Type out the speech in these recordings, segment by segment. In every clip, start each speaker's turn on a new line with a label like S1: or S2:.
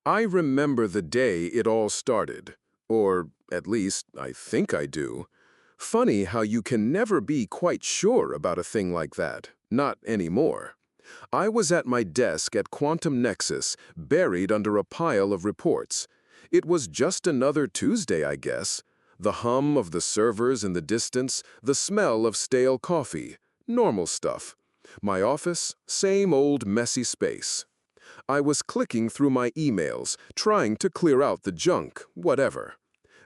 S1: I remember the day it all started. Or, at least, I think I do. Funny how you can never be quite sure about a thing like that. Not anymore. I was at my desk at Quantum Nexus, buried under a pile of reports. It was just another Tuesday, I guess. The hum of the servers in the distance, the smell of stale coffee. Normal stuff. My office, same old messy space. I was clicking through my emails, trying to clear out the junk, whatever.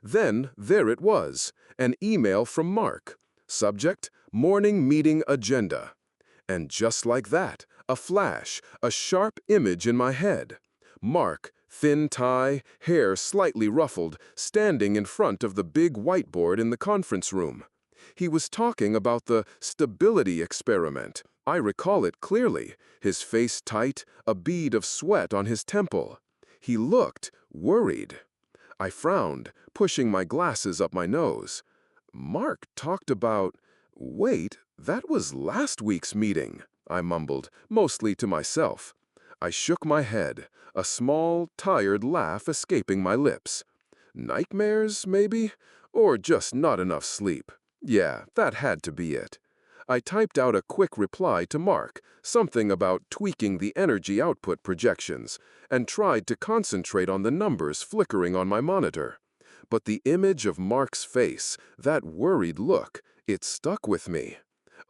S1: Then, there it was, an email from Mark. Subject, Morning Meeting Agenda. And just like that, a flash, a sharp image in my head. Mark, thin tie, hair slightly ruffled, standing in front of the big whiteboard in the conference room. He was talking about the stability experiment. I recall it clearly, his face tight, a bead of sweat on his temple. He looked worried. I frowned, pushing my glasses up my nose. Mark talked about... Wait, that was last week's meeting, I mumbled, mostly to myself. I shook my head, a small, tired laugh escaping my lips. Nightmares, maybe? Or just not enough sleep? Yeah, that had to be it. I typed out a quick reply to Mark, something about tweaking the energy output projections, and tried to concentrate on the numbers flickering on my monitor. But the image of Mark's face, that worried look, it stuck with me.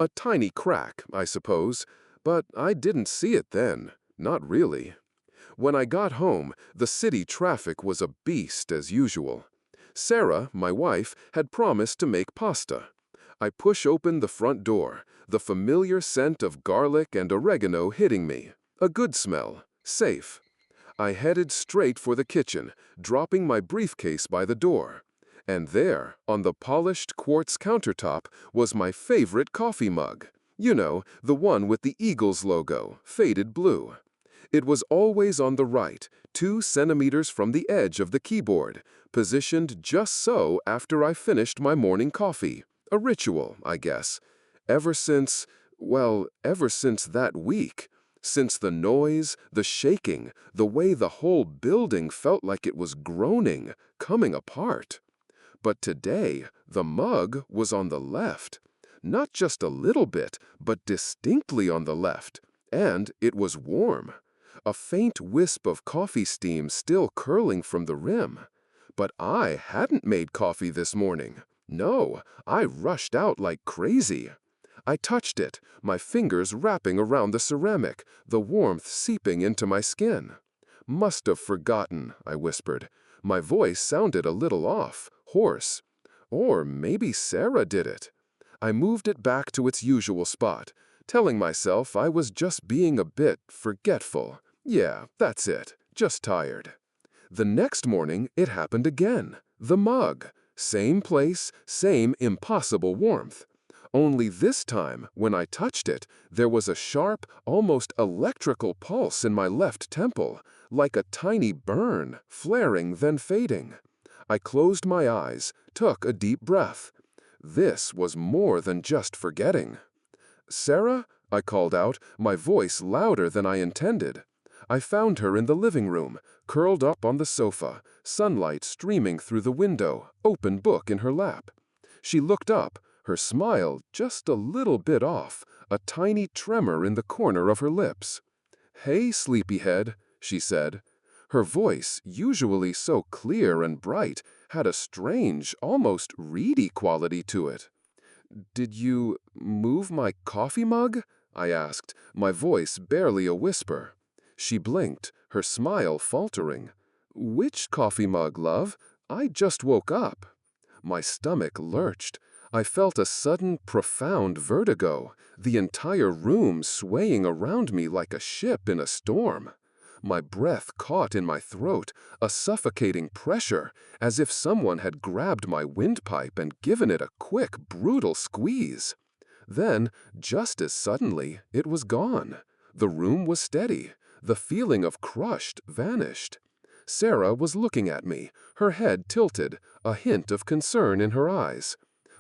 S1: A tiny crack, I suppose, but I didn't see it then. Not really. When I got home, the city traffic was a beast as usual. Sarah, my wife, had promised to make pasta. I push open the front door, the familiar scent of garlic and oregano hitting me. A good smell. Safe. I headed straight for the kitchen, dropping my briefcase by the door. And there, on the polished quartz countertop, was my favorite coffee mug. You know, the one with the Eagles logo, faded blue. It was always on the right, 2 centimeters from the edge of the keyboard, positioned just so after I finished my morning coffee. A ritual, I guess. Ever since, well, ever since that week. Since the noise, the shaking, the way the whole building felt like it was groaning, coming apart. But today, the mug was on the left. Not just a little bit, but distinctly on the left. And it was warm. A faint wisp of coffee steam still curling from the rim. But I hadn't made coffee this morning. No, I rushed out like crazy. I touched it, my fingers wrapping around the ceramic, the warmth seeping into my skin. Must have forgotten, I whispered. My voice sounded a little off, hoarse. Or maybe Sarah did it. I moved it back to its usual spot, telling myself I was just being a bit forgetful. Yeah, that's it. Just tired. The next morning, it happened again. The mug. Same place, same impossible warmth. Only this time, when I touched it, there was a sharp, almost electrical pulse in my left temple, like a tiny burn, flaring then fading. I closed my eyes, took a deep breath. This was more than just forgetting. "Sarah?" I called out, my voice louder than I intended. I found her in the living room, curled up on the sofa, sunlight streaming through the window, open book in her lap. She looked up, her smile just a little bit off, a tiny tremor in the corner of her lips. "Hey, sleepyhead," she said. Her voice, usually so clear and bright, had a strange, almost reedy quality to it. "Did you move my coffee mug?" I asked, my voice barely a whisper. She blinked, her smile faltering. "Which coffee mug, love? I just woke up." My stomach lurched. I felt a sudden, profound vertigo, the entire room swaying around me like a ship in a storm. My breath caught in my throat, a suffocating pressure, as if someone had grabbed my windpipe and given it a quick, brutal squeeze. Then, just as suddenly, it was gone. The room was steady. The feeling of crushed vanished. Sarah was looking at me, her head tilted, a hint of concern in her eyes.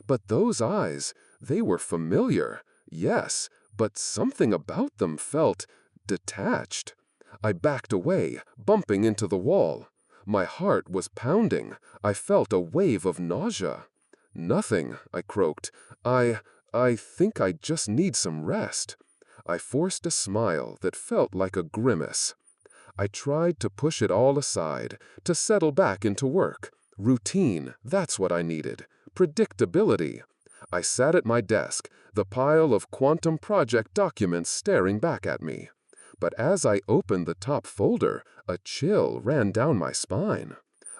S1: But those eyes, they were familiar, yes, but something about them felt detached.
S2: I backed away, bumping into the wall. My heart was pounding. I felt a wave of nausea. "Nothing," I croaked. I think I just need some rest." I forced a smile that felt like a grimace. I tried to push it all aside, to settle back into work. Routine, that's what I needed. Predictability. I sat at my desk, the pile of quantum project documents staring back at me. But as I opened the top folder, a chill ran down my spine.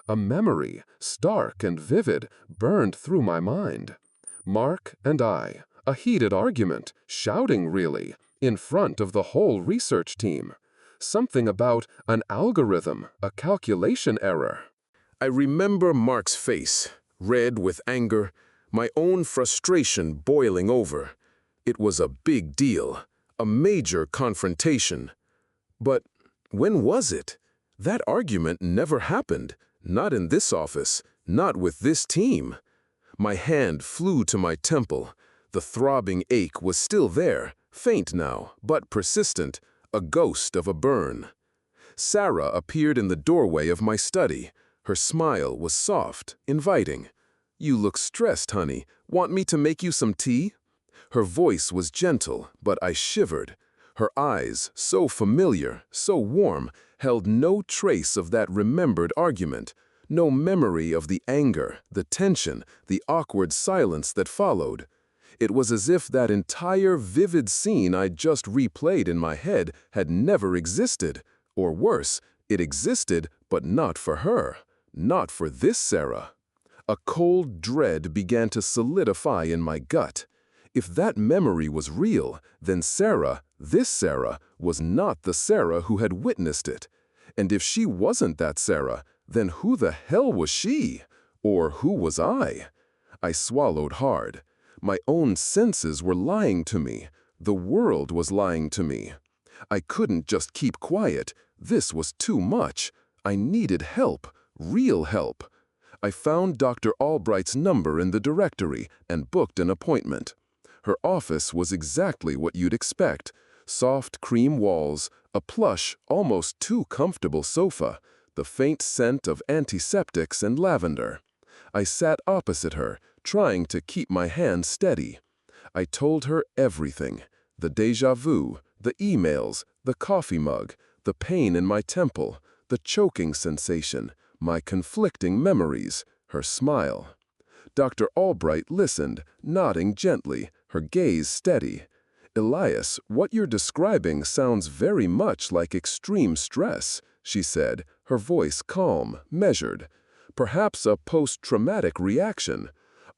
S2: A memory, stark and vivid, burned through my mind. Mark and I, a heated argument, shouting really, in front of the whole research team. Something about an algorithm, a calculation error.
S1: I remember Mark's face, red with anger, my own frustration boiling over. It was a big deal, a major confrontation. But when was it? That argument never happened, not in this office, not with this team. My hand flew to my temple. The throbbing ache was still there, faint now, but persistent, a ghost of a burn. Sarah appeared in the doorway of my study. Her smile was soft, inviting. "You look stressed, honey. Want me to make you some tea?" Her voice was gentle, but I shivered. Her eyes, so familiar, so warm, held no trace of that remembered argument, no memory of the anger, the tension, the awkward silence that followed. It was as if that entire vivid scene I'd just replayed in my head had never existed. Or worse, it existed, but not for her. Not for this Sarah. A cold dread began to solidify in my gut. If that memory was real, then Sarah, this Sarah, was not the Sarah who had witnessed it. And if she wasn't that Sarah, then who the hell was she? Or who was I? I swallowed hard. My own senses were lying to me. The world was lying to me. I couldn't just keep quiet. This was too much. I needed help, real help. I found Dr. Albright's number in the directory and booked an appointment. Her office was exactly what you'd expect. Soft cream walls, a plush, almost too comfortable sofa, the faint scent of antiseptics and lavender. I sat opposite her, trying to keep my hand steady. I told her everything. The déjà vu, the emails, the coffee mug, the pain in my temple, the choking sensation, my conflicting memories, her smile. Dr. Albright listened, nodding gently, her gaze steady. "Elias, what you're describing sounds very much like extreme stress," she said, her voice calm, measured. "Perhaps a post-traumatic reaction.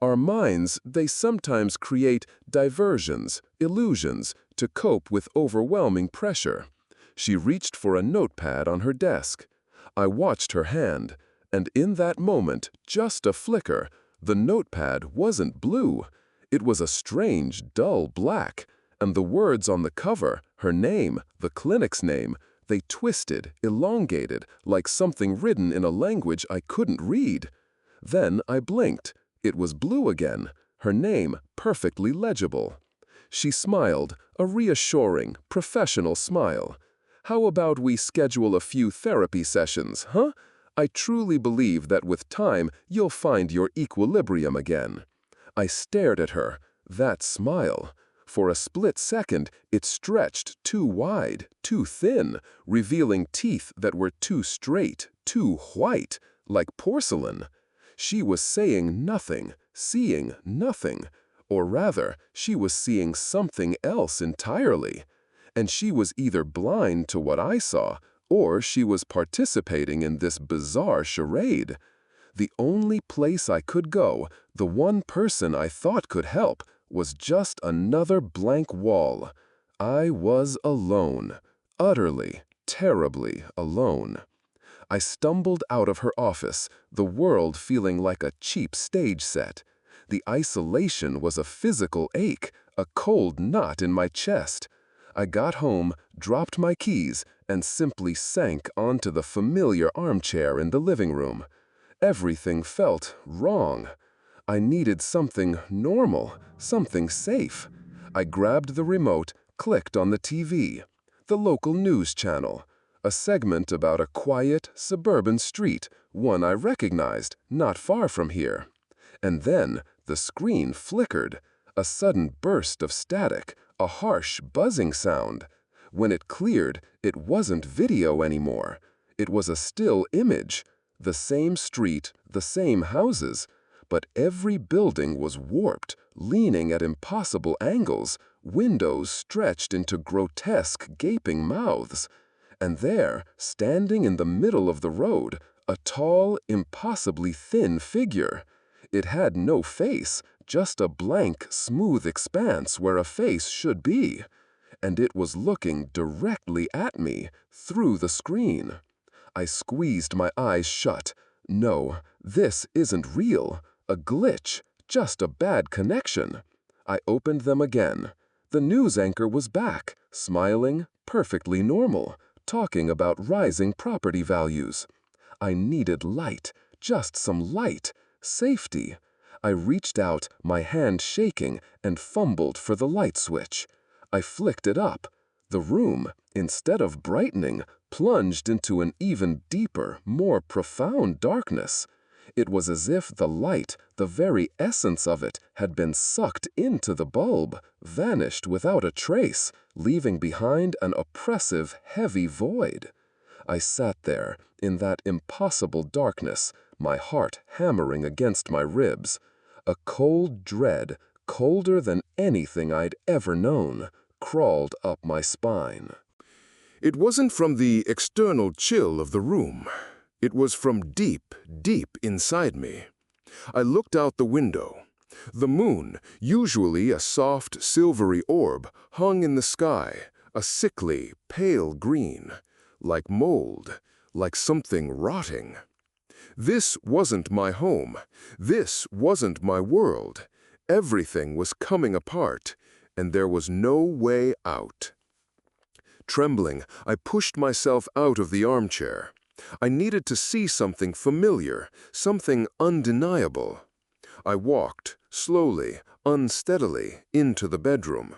S1: Our minds, they sometimes create diversions, illusions, to cope with overwhelming pressure." She reached for a notepad on her desk. I watched her hand, and in that moment, just a flicker, the notepad wasn't blue. It was a strange, dull black, and the words on the cover, her name, the clinic's name, they twisted, elongated, like something written in a language I couldn't read. Then I blinked. It was blue again, her name perfectly legible. She smiled, a reassuring, professional smile. "How about we schedule a few therapy sessions, huh? I truly believe that with time, you'll find your equilibrium again." I stared at her, that smile. For a split second, it stretched too wide, too thin, revealing teeth that were too straight, too white, like porcelain. She was saying nothing, seeing nothing. Or rather, she was seeing something else entirely. And she was either blind to what I saw, or she was participating in this bizarre charade. The only place I could go, the one person I thought could help, was just another blank wall. I was alone, utterly, terribly alone. I stumbled out of her office, the world feeling like a cheap stage set. The isolation was a physical ache, a cold knot in my chest. I got home, dropped my keys, and simply sank onto the familiar armchair in the living room. Everything felt wrong. I needed something normal, something safe. I grabbed the remote, clicked on the TV. The local news channel.
S2: A segment about a quiet, suburban street, one I recognized, not far from here. And then the screen flickered, a sudden burst of static, a harsh buzzing sound. When it cleared, it wasn't video anymore. It was a still image. The same street, the same houses, but every building was warped, leaning at impossible angles, windows stretched into grotesque, gaping mouths. And there, standing in the middle of the road, a tall, impossibly thin figure. It had no face, just a blank, smooth expanse where a face should be. And it was looking directly at me, through the screen. I squeezed my eyes shut. No, this isn't real. A glitch, just a bad connection. I opened them again. The news anchor was back, smiling, perfectly normal, talking about rising property values. I needed light, just some light, safety. I reached out, my hand shaking, and fumbled for the light switch. I flicked it up. The room, instead of brightening, plunged into an even deeper, more profound darkness. It was as if the light, the very essence of it, had been sucked into the bulb, vanished without a trace, leaving behind an oppressive, heavy void. I sat there, in that impossible darkness, my heart hammering against my ribs. A cold dread, colder than anything I'd ever known, crawled up my spine.
S1: It wasn't from the external chill of the room. It was from deep, deep inside me. I looked out the window. The moon, usually a soft, silvery orb, hung in the sky, a sickly, pale green, like mold, like something rotting. This wasn't my home. This wasn't my world. Everything was coming apart, and there was no way out. Trembling, I pushed myself out of the armchair. I needed to see something familiar, something undeniable. I walked, slowly, unsteadily, into the bedroom.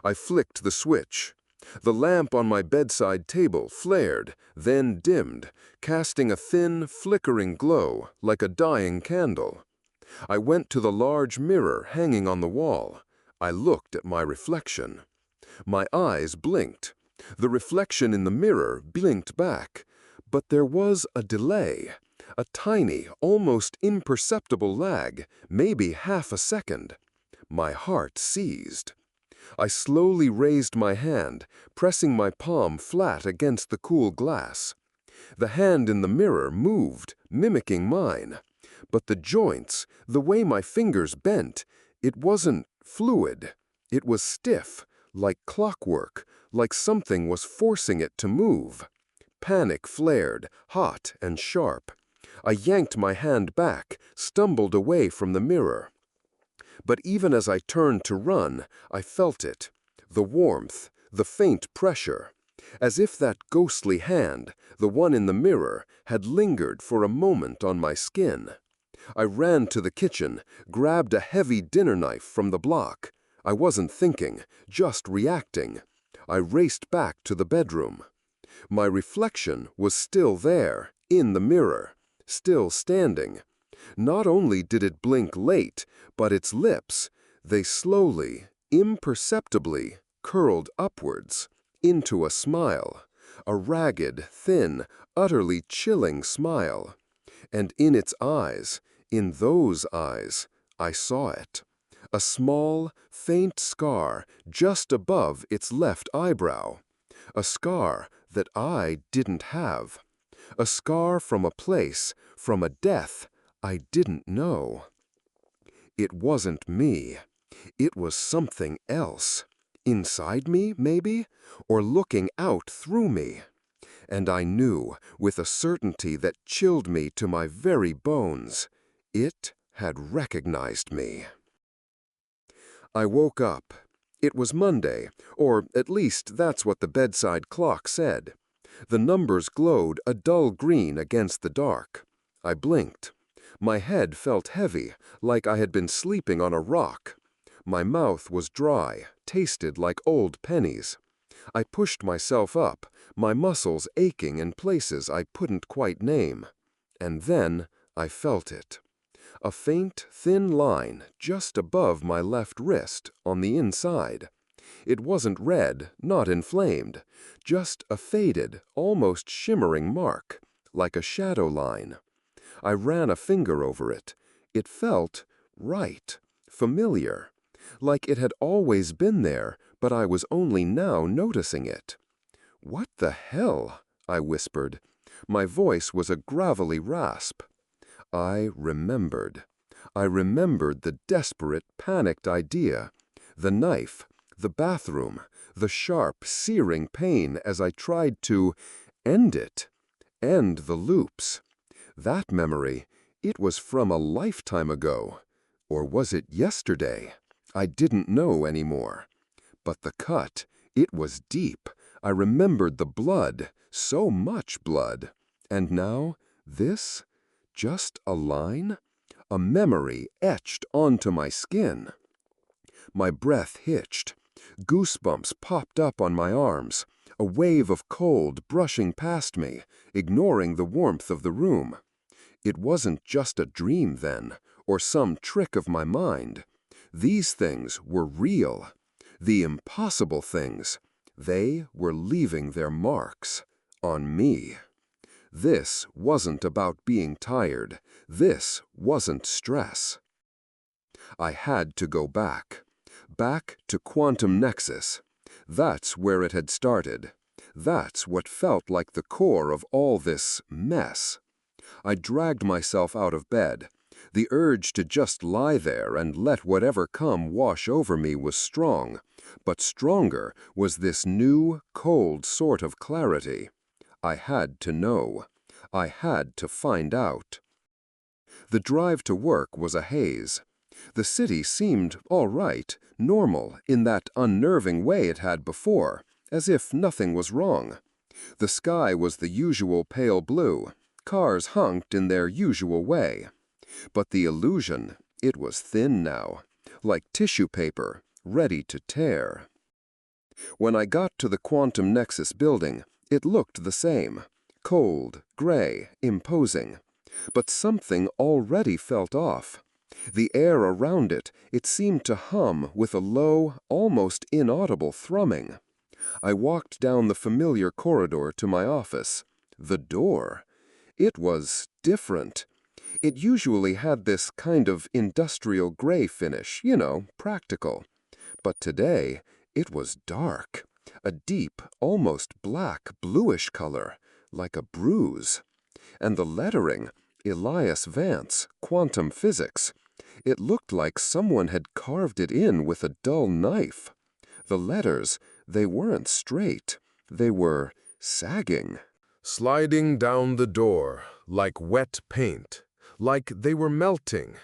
S1: I flicked the switch. The lamp on my bedside table flared, then dimmed, casting a thin, flickering glow like a dying candle. I went to the large mirror hanging on the wall. I looked at my reflection. My eyes blinked. The reflection in the mirror blinked back. But there was a delay, a tiny, almost imperceptible lag, maybe half a second. My heart seized. I slowly raised my hand, pressing my palm flat against the cool glass. The hand in the mirror moved, mimicking mine. But the joints, the way my fingers bent, it wasn't fluid. It was stiff, like clockwork, like something was forcing it to move. Panic flared, hot and sharp. I yanked my hand back, stumbled away from the mirror. But even as I turned to run, I felt it. The warmth, the faint pressure. As if that ghostly hand, the one in the mirror, had lingered for a moment on my skin. I ran to the kitchen, grabbed a heavy dinner knife from the block. I wasn't thinking, just reacting. I raced back to the bedroom. My reflection was still there, in the mirror, still standing. Not only did it blink late, but its lips, they slowly, imperceptibly, curled upwards, into a smile, a ragged, thin, utterly chilling smile. And in its eyes, in those eyes, I saw it. A small, faint scar just above its left eyebrow. A scar that I didn't have. A scar from a place, from a death I didn't know. It wasn't me. It was something else. Inside me, maybe? Or looking out through me. And I knew, with a certainty that chilled me to my very bones, it had recognized me. I woke up. It was Monday, or at least that's what the bedside clock said. The numbers glowed a dull green against the dark. I blinked. My head felt heavy, like I had been sleeping on a rock. My mouth was dry, tasted like old pennies.
S2: I pushed myself up, my muscles aching in places I couldn't quite name. And then I felt it. A faint, thin line just above my left wrist on the inside. It wasn't red, not inflamed, just a faded, almost shimmering mark, like a shadow line. I ran a finger over it. It felt right, familiar, like it had always been there, but I was only now noticing it. "What the hell?" I whispered. My voice was a gravelly rasp. I remembered. I remembered the desperate, panicked idea. The knife, the bathroom, the sharp, searing pain as I tried to end it, end the loops. That memory, it was from a lifetime ago. Or was it yesterday? I didn't know anymore. But the cut, it was deep. I remembered the blood, so much blood. And now, this? Just a line? A memory etched onto my skin. My breath hitched. Goosebumps popped up on my arms, a wave of cold brushing past me, ignoring the warmth of the room. It wasn't just a dream then, or some trick of my mind. These things were real. The impossible things. They were leaving their marks on me. This wasn't about being tired. This wasn't stress. I had to go back. Back to Quantum Nexus. That's where it had started. That's what felt like the core of all this mess. I dragged myself out of bed. The urge to just lie there and let whatever come wash over me was strong, but stronger was this new, cold sort of clarity. I had to know. I had to find out. The drive to work was a haze. The city seemed all right, normal, in that unnerving way it had before, as if nothing was wrong. The sky was the usual pale blue. Cars honked in their usual way. But the illusion, it was thin now, like tissue paper, ready to tear. When I got to the Quantum Nexus building, it looked the same. Cold, gray, imposing. But something already felt off. The air around it, it seemed to hum with a low, almost inaudible thrumming. I walked down the familiar corridor to my office. The door. It was different. It usually had this kind of industrial gray finish, practical. But today, it was dark. A deep, almost black, bluish color, like a bruise. And the lettering, Elias Vance, Quantum Physics. It looked like someone had carved it in with a dull knife. The letters, they weren't straight. They were sagging.
S1: Sliding down the door, like wet paint, like they were melting.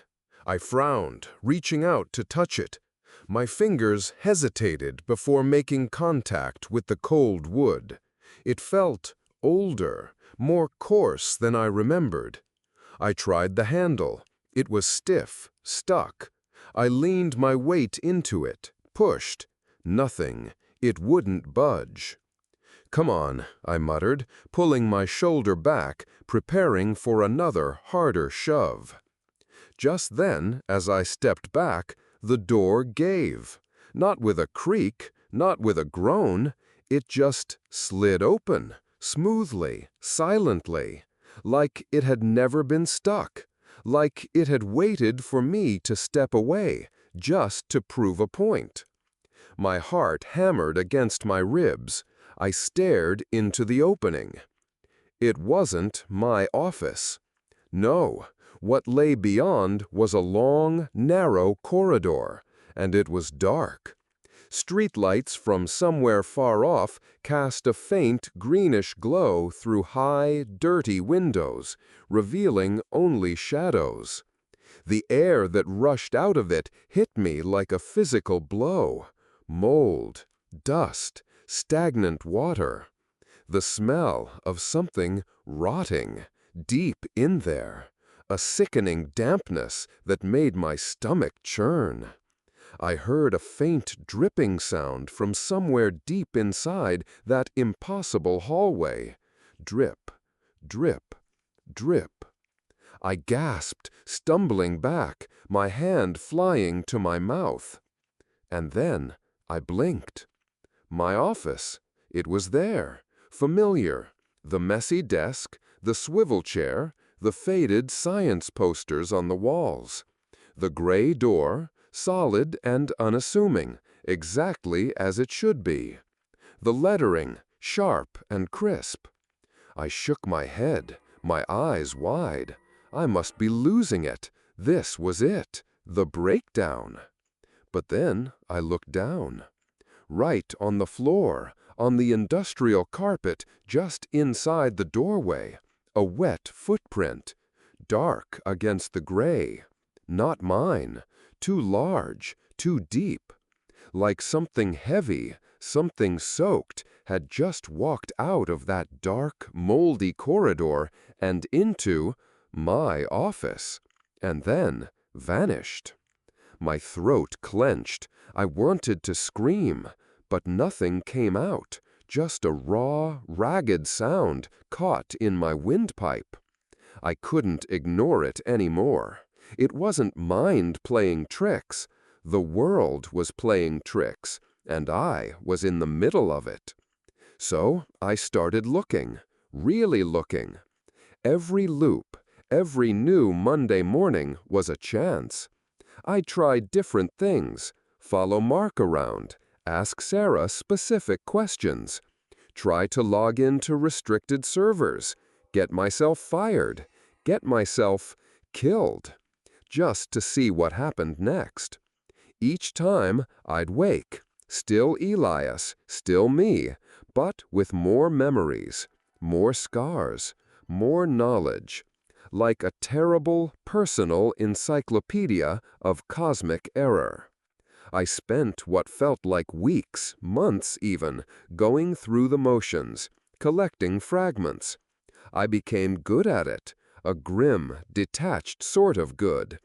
S1: I frowned, reaching out to touch it. My fingers hesitated before making contact with the cold wood. It felt older, more coarse than I remembered. I tried the handle. It was stiff, stuck. I leaned my weight into it, pushed. Nothing. It wouldn't budge. "Come on," I muttered, pulling my shoulder back, preparing for another, harder shove. Just then, as I stepped back, the door gave. Not with a creak, not with a groan. It just slid open, smoothly, silently, like it had never been stuck, like it had waited for me to step away, just to prove a point. My heart hammered against my ribs. I stared into the opening. It wasn't my office. No, what lay beyond was a long, narrow corridor, and it was dark. Streetlights from somewhere far off cast a faint greenish glow through high, dirty windows, revealing only shadows. The air that rushed out of it hit me like a physical blow. Mold, dust, stagnant water. The smell of something rotting, deep in there. A sickening dampness that made my stomach churn.
S2: I heard a faint dripping sound from somewhere deep inside that impossible hallway. Drip, drip, drip. I gasped, stumbling back, my hand flying to my mouth. And then I blinked. My office. It was there, familiar. The messy desk, the swivel chair, the faded science posters on the walls. The gray door, solid and unassuming, exactly as it should be. The lettering, sharp and crisp. I shook my head, my eyes wide. I must be losing it. This was it, the breakdown. But then I looked down. Right on the floor, on the industrial carpet just inside the doorway, a wet footprint, dark against the gray. Not mine, too large, too deep. Like something heavy, something soaked, had just walked out of that dark, moldy corridor and into my office, and then vanished. My throat clenched. I wanted to scream, but nothing came out, just a raw, ragged sound caught in my windpipe. I couldn't ignore it anymore. It wasn't mind playing tricks. The world was playing tricks, and I was in the middle of it. So I started looking, really looking. Every loop, every new Monday morning was a chance. I tried different things, follow Mark around, ask Sarah specific questions, try to log into restricted servers, get myself fired, get myself killed, just to see what happened next. Each time I'd wake, still Elias, still me, but with more memories, more scars, more knowledge. Like a terrible, personal encyclopedia of cosmic error. I spent what felt like weeks, months even, going through the motions, collecting fragments. I became good at it, a grim, detached sort of good.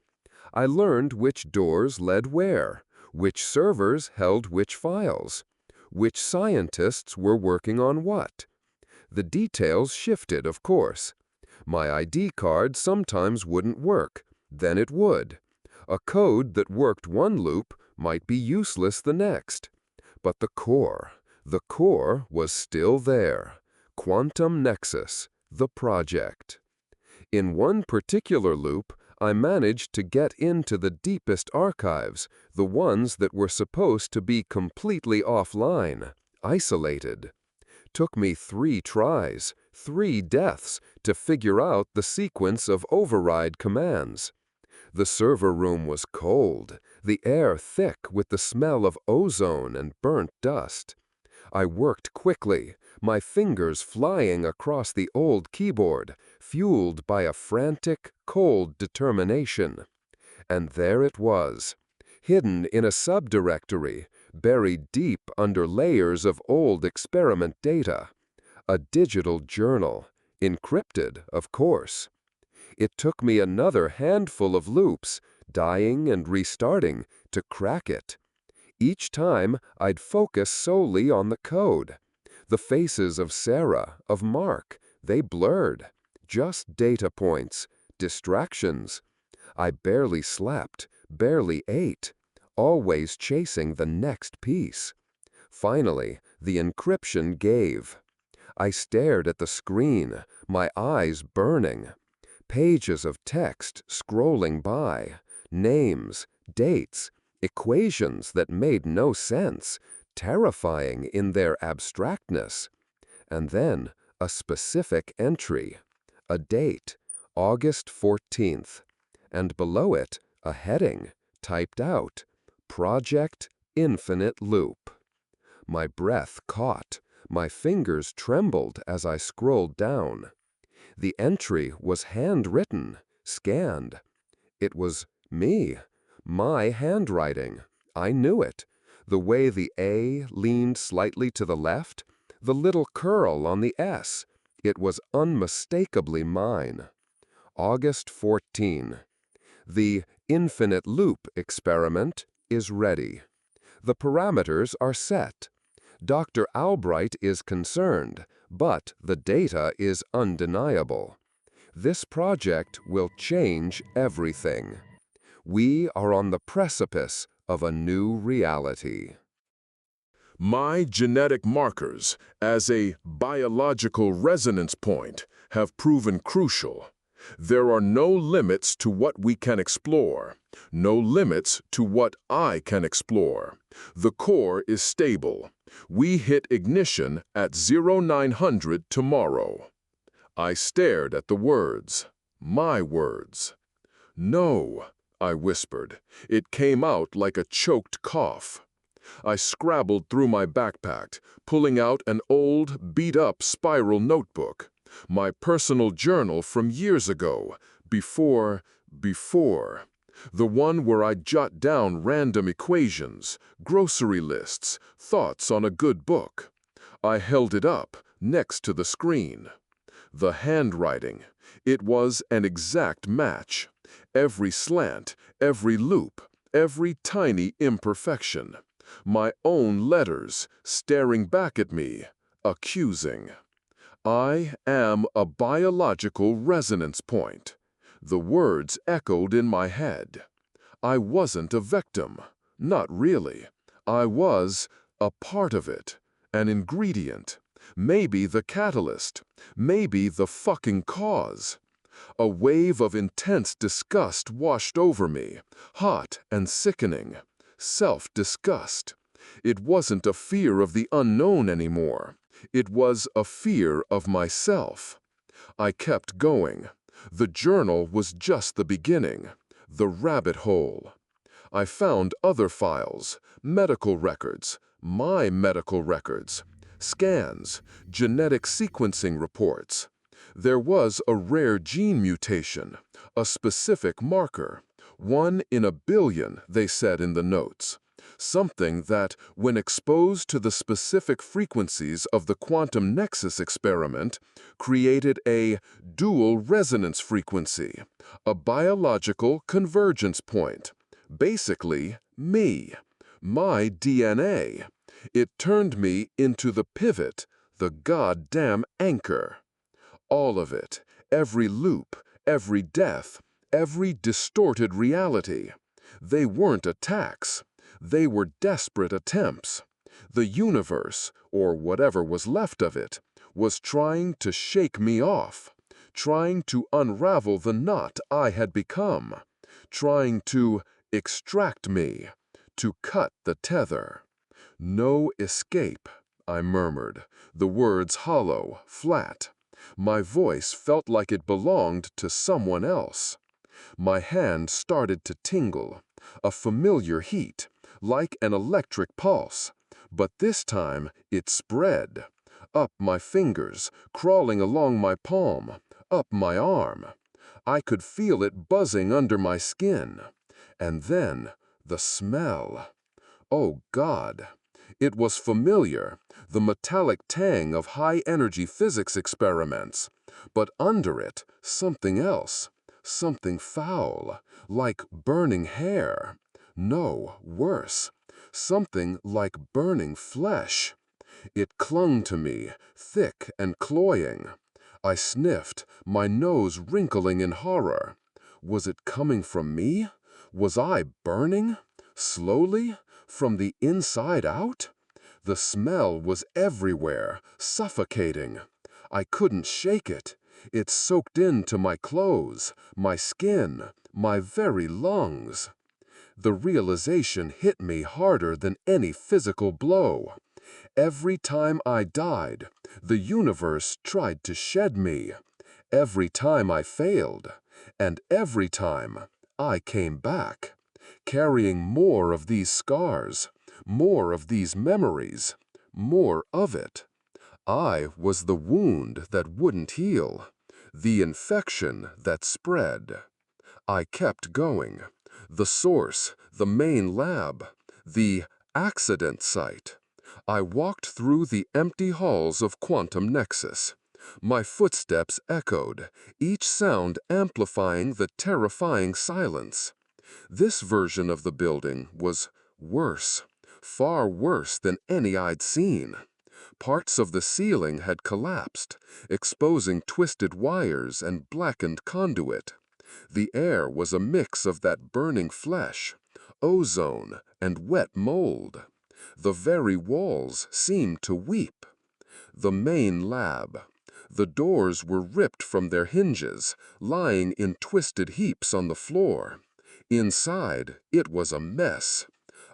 S2: I learned which doors led where, which servers held which files, which scientists were working on what. The details shifted, of course. My ID card sometimes wouldn't work, then it would. A code that worked one loop might be useless the next. But the core was still there. Quantum Nexus, the project. In one particular loop, I managed to get into the deepest archives, the ones that were supposed to be completely offline, isolated. Took me 3 tries, 3 deaths, to figure out the sequence of override commands. The server room was cold, the air thick with the smell of ozone and burnt dust. I worked quickly, my fingers flying across the old keyboard, fueled by a frantic, cold determination. And there it was, hidden in a subdirectory, buried deep under layers of old experiment data. A digital journal, encrypted, of course. It took me another handful of loops, dying and restarting, to crack it. Each time, I'd focus solely on the code. The faces of Sarah, of Mark, they blurred. Just data points, distractions. I barely slept, barely ate, always chasing the next piece. Finally, the encryption gave. I stared at the screen, my eyes burning. Pages of text scrolling by, names, dates, equations that made no sense, terrifying in their abstractness. And then a specific entry, a date, August 14th, and below it a heading, typed out, Project Infinite Loop. My breath caught, my fingers trembled as I scrolled down. The entry was handwritten, scanned. It was me, my handwriting. I knew it. The way the A leaned slightly to the left, the little curl on the S. It was unmistakably mine. August 14. The infinite loop experiment is ready. The parameters are set. Dr. Albright is concerned, but the data is undeniable. This project will change everything. We are on the precipice of a new reality.
S1: My genetic markers, as a biological resonance point, have proven crucial. There are no limits to what we can explore, no limits to what I can explore. The core is stable. We hit ignition at 0900 tomorrow. I stared at the words, my words. No, I whispered. It came out like a choked cough. I scrabbled through my backpack, pulling out an old, beat-up spiral notebook, my personal journal from years ago, before, the one where I jot down random equations, grocery lists, thoughts on a good book. I held it up, next to the screen. The handwriting. It was an exact match. Every slant, every loop, every tiny imperfection. My own letters, staring back at me, accusing. I am a biological resonance point. The words echoed in my head. I wasn't a victim. Not really. I was a part of it, an ingredient. Maybe the catalyst. Maybe the fucking cause. A wave of intense disgust washed over me, hot and sickening. Self-disgust. It wasn't a fear of the unknown anymore. It was a fear of myself. I kept going. The journal was just the beginning, the rabbit hole. I found other files, medical records, my medical records, scans, genetic sequencing reports. There was a rare gene mutation, a specific marker. 1 in a billion, they said in the notes. Something that, when exposed to the specific frequencies of the quantum nexus experiment, created a dual resonance frequency, a biological convergence point. Basically, me, my DNA. It turned me into the pivot, the goddamn anchor. All of it, every loop, every death, every distorted reality. They weren't attacks. They were desperate attempts. The universe, or whatever was left of it, was trying to shake me off, trying to unravel the knot I had become, trying to extract me, to cut the tether. No escape, I murmured, the words hollow, flat. My voice felt like it belonged to someone else. My hand started to tingle, a familiar heat, like an electric pulse. But this time it spread. Up my fingers, crawling along my palm, up my arm. I could feel it buzzing under my skin. And then, the smell. Oh God! It was familiar, the metallic tang of high-energy physics experiments. But under it, something else. Something foul, like burning hair. No, worse. Something like burning flesh. It clung to me, thick and cloying. I sniffed, my nose wrinkling in horror. Was it coming from me? Was I burning? Slowly? From the inside out? The smell was everywhere, suffocating. I couldn't shake it. It soaked into my clothes, my skin, my very lungs. The realization hit me harder than any physical blow. Every time I died, the universe tried to shed me. Every time I failed, and every time I came back, carrying more of these scars, more of these memories, more of it. I was the wound that wouldn't heal, the infection that spread. I kept going. The source, the main lab, the accident site. I walked through the empty halls of Quantum Nexus. My footsteps echoed, each sound amplifying the terrifying silence. This version of the building was
S2: Worse, far worse than any I'd seen. Parts of the ceiling had collapsed, exposing twisted wires and blackened conduit. The air was a mix of that burning flesh, ozone, and wet mold. The very walls seemed to weep. The main lab. The doors were ripped from their hinges, lying in twisted heaps on the floor. Inside, it was a mess.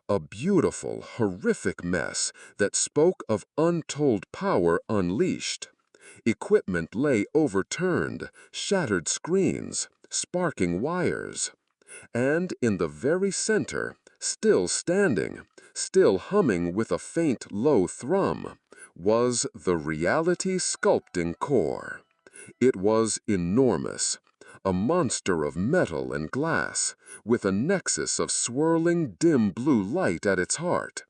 S2: A beautiful, horrific mess that spoke of untold power unleashed. Equipment lay overturned, shattered screens, sparking wires. And in the very center, still standing, still humming with a faint low thrum, was the reality sculpting core. It was enormous, a monster of metal and glass, with a nexus of swirling dim blue light at its heart.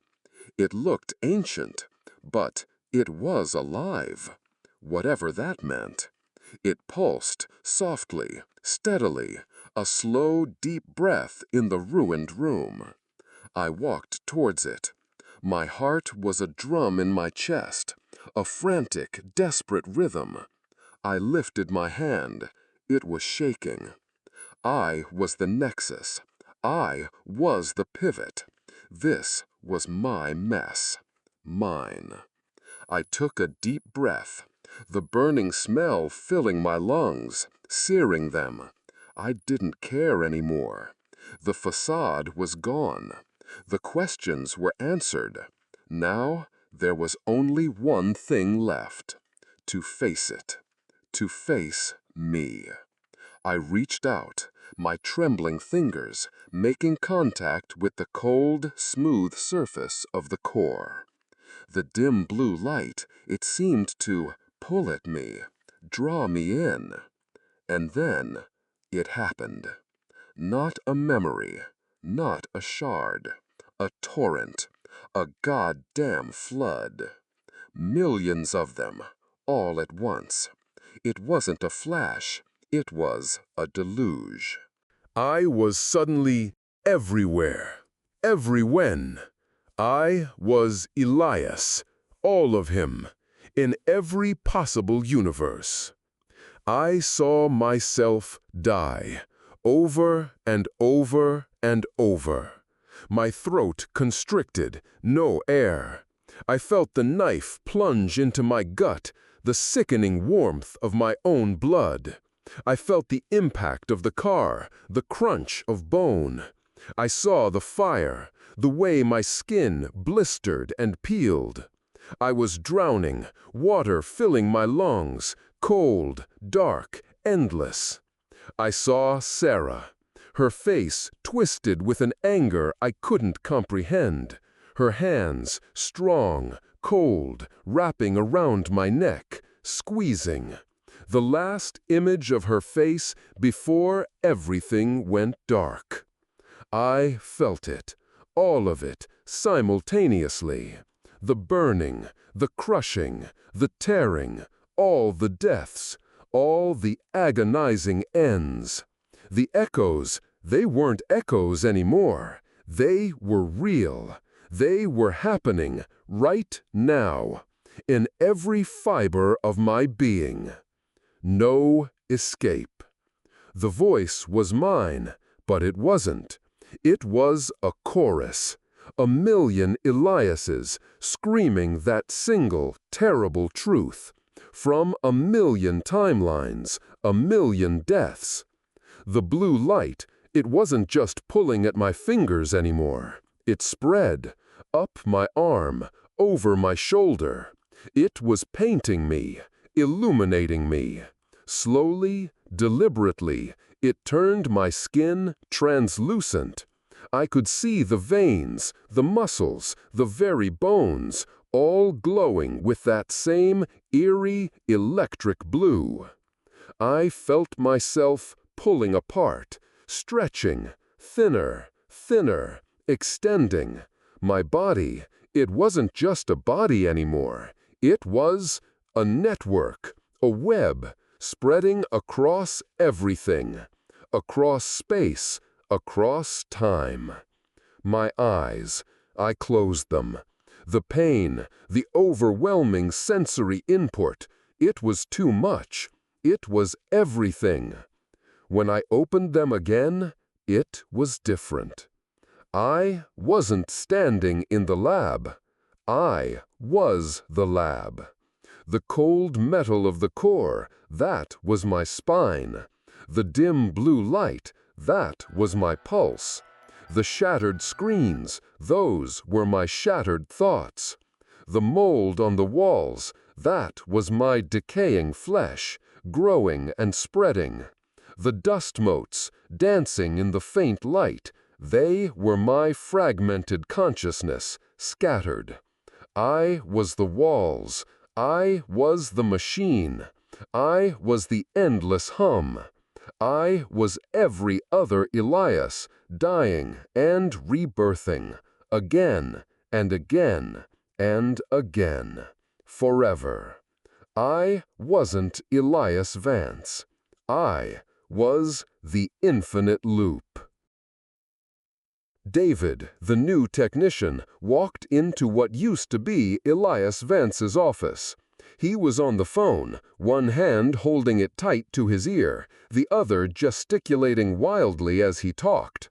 S2: It looked ancient, but it was alive, whatever that meant. It pulsed softly, steadily, a slow, deep breath in the ruined room. I walked towards it. My heart was a drum in my chest, a frantic, desperate rhythm. I lifted my hand. It was shaking. I was the nexus. I was the pivot. This was my mess. Mine. I took a deep breath, the burning smell filling my lungs, searing them. I didn't care anymore. The facade was gone. The questions were answered. Now there was only one thing left: to face it. To face me. I reached out, my trembling fingers making contact with the cold, smooth surface of the core. The dim blue light, it seemed to pull at me, draw me in. And then it happened. Not a memory, not a shard, a torrent, a goddamn flood. Millions of them, all at once. It wasn't a flash, it was a deluge.
S1: I was suddenly everywhere, everywhen. I was Elias, all of him, in every possible universe. I saw myself die, over and over and over. My throat constricted, no air. I felt the knife plunge into my gut, the sickening warmth of my own blood. I felt the impact of the car, the crunch of bone. I saw the fire, the way my skin blistered and peeled. I was drowning, water filling my lungs, cold, dark, endless. I saw Sarah, her face twisted with an anger I couldn't comprehend, her hands strong, cold, wrapping around my neck, squeezing. The last image of her face before everything went dark. I felt it, all of it, simultaneously. The burning, the crushing, the tearing, all the deaths, all the agonizing ends. The echoes, they weren't echoes anymore. They were real. They were happening right now, in every fiber of my being. No escape. The voice was mine, but it wasn't. It was a chorus, a million Eliases screaming that single, terrible truth, from a million timelines, a million deaths. The blue light, it wasn't just pulling at my fingers anymore. It spread, up my arm, over my shoulder. It was painting me, illuminating me. Slowly, deliberately, it turned my skin translucent. I could see the veins, the muscles, the very bones, all glowing with that same eerie, electric blue. I felt myself pulling apart, stretching, thinner, thinner, extending. My body, it wasn't just a body anymore. It was a network, a web, spreading across everything, across space, across time.
S2: My eyes, I closed them. The pain, the overwhelming sensory input, it was too much. It was everything. When I opened them again, it was different. I wasn't standing in the lab. I was the lab. The cold metal of the core, that was my spine. The dim blue light, that was my pulse. The shattered screens, those were my shattered thoughts. The mold on the walls, that was my decaying flesh, growing and spreading. The dust motes, dancing in the faint light, they were my fragmented consciousness, scattered. I was the walls. I was the machine. I was the endless hum. I was every other Elias, dying and rebirthing, again and again and again, forever. I wasn't Elias Vance. I was the infinite loop. David, the new technician, walked into what used to be Elias Vance's office. He was on the phone, one hand holding it tight to his ear, the other gesticulating wildly as he talked.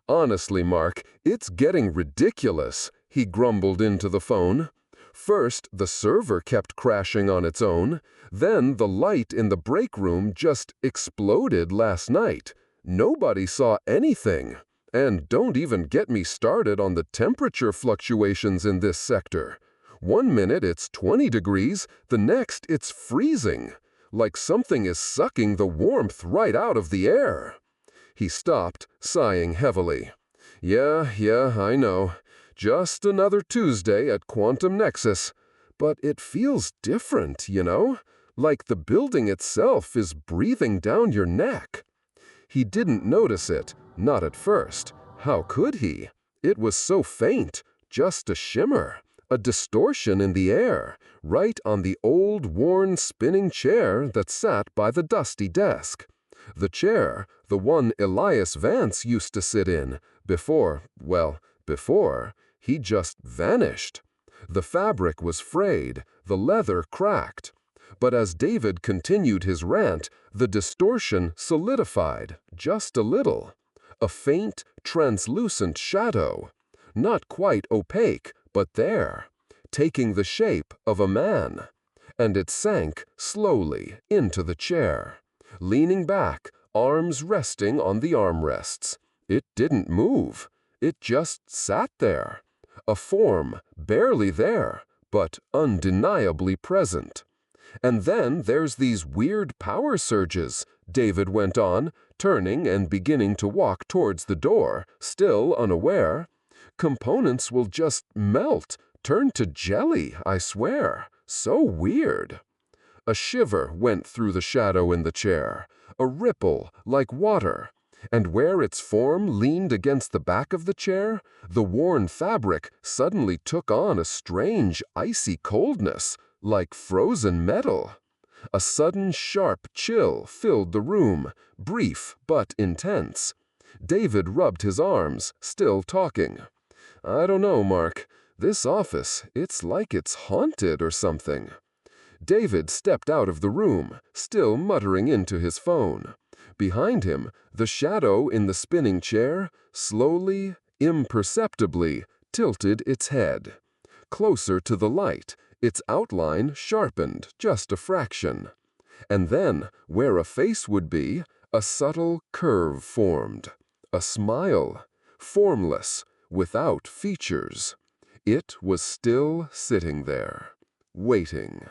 S2: "Honestly, Mark, it's getting ridiculous," he grumbled into the phone. "First, the server kept crashing on its own. Then the light in the break room just exploded last night. Nobody saw anything. And don't even get me started on the temperature fluctuations in this sector. One minute it's 20 degrees, the next it's freezing, like something is sucking the warmth right out of the air." He stopped, sighing heavily. Yeah, I know. Just another Tuesday at Quantum Nexus. But it feels different, you know? Like the building itself is breathing down your neck." He didn't notice it, not at first. How could he? It was so faint, just a shimmer, a distortion in the air, right on the old, worn spinning chair that sat by the dusty desk. The chair, the one Elias Vance used to sit in, before he just vanished. The fabric was frayed, the leather cracked. But as David continued his rant, the distortion solidified, just a little. A faint, translucent shadow. Not quite opaque, but there, taking the shape of a man. And it sank slowly into the chair, leaning back, arms resting on the armrests. It didn't move. It just sat there. A form, barely there, but undeniably present. "And then there's these weird power surges," David went on, turning and beginning to walk towards the door, still unaware. "Components will just melt, turn to jelly, I swear. So weird." A shiver went through the shadow in the chair, a ripple like water. And where its form leaned against the back of the chair, the worn fabric suddenly took on a strange, icy coldness, like frozen metal. A sudden sharp chill filled the room, brief but intense. David rubbed his arms, still talking. "I don't know, Mark. This office, it's like it's haunted or something." David stepped out of the room, still muttering into his phone. Behind him, the shadow in the spinning chair slowly, imperceptibly tilted its head. Closer to the light, its outline sharpened just a fraction. And then, where a face would be, a subtle curve formed. A smile, formless, without features. It was still sitting there, waiting.